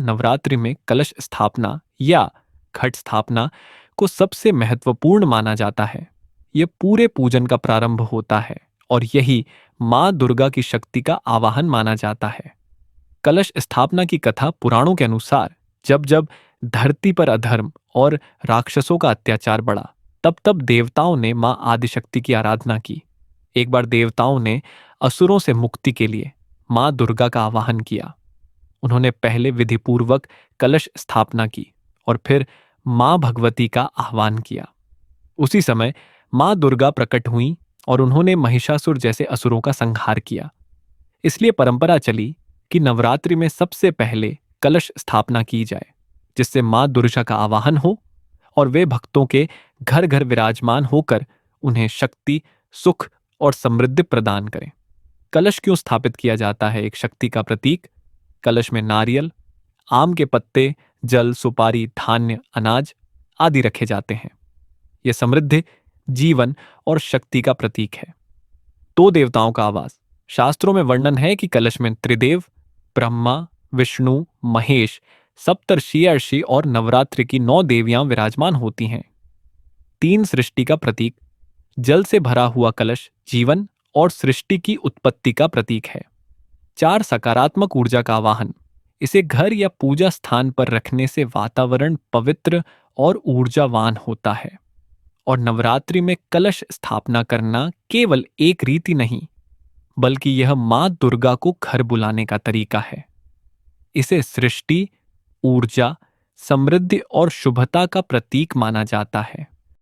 नवरात्रि में कलश स्थापना या घट स्थापना को सबसे महत्वपूर्ण माना जाता है। यह पूरे पूजन का प्रारंभ होता है और यही माँ दुर्गा की शक्ति का आवाहन माना जाता है। कलश स्थापना की कथा पुराणों के अनुसार जब जब धरती पर अधर्म और राक्षसों का अत्याचार बढ़ा, तब तब देवताओं ने माँ आदिशक्ति की आराधना की। एक बार देवताओं ने असुरों से मुक्ति के लिए माँ दुर्गा का आवाहन किया। उन्होंने पहले विधिपूर्वक कलश स्थापना की और फिर माँ भगवती का आह्वान किया। उसी समय माँ दुर्गा प्रकट हुईं और उन्होंने महिषासुर जैसे असुरों का संहार किया। इसलिए परंपरा चली कि नवरात्रि में सबसे पहले कलश स्थापना की जाए, जिससे माँ दुर्गा का आवाहन हो और वे भक्तों के घर घर विराजमान होकर उन्हें शक्ति, सुख और समृद्धि प्रदान करें। कलश क्यों स्थापित किया जाता है? एक शक्ति का प्रतीक। कलश में नारियल, आम के पत्ते, जल, सुपारी, धान्य, अनाज आदि रखे जाते हैं। यह समृद्धि, जीवन और शक्ति का प्रतीक है। दो देवताओं का आवास। शास्त्रों में वर्णन है कि कलश में त्रिदेव, ब्रह्मा, विष्णु, महेश, सप्तर्षि, अर्षि और नवरात्रि की 9 देवियां विराजमान होती हैं। 3 सृष्टि का प्रतीक। जल से भरा हुआ कलश जीवन और सृष्टि की उत्पत्ति का प्रतीक है। 4 सकारात्मक ऊर्जा का आवाहन। इसे घर या पूजा स्थान पर रखने से वातावरण पवित्र और ऊर्जावान होता है। और नवरात्रि में कलश स्थापना करना केवल एक रीति नहीं, बल्कि यह माँ दुर्गा को घर बुलाने का तरीका है। इसे सृष्टि, ऊर्जा, समृद्धि और शुभता का प्रतीक माना जाता है।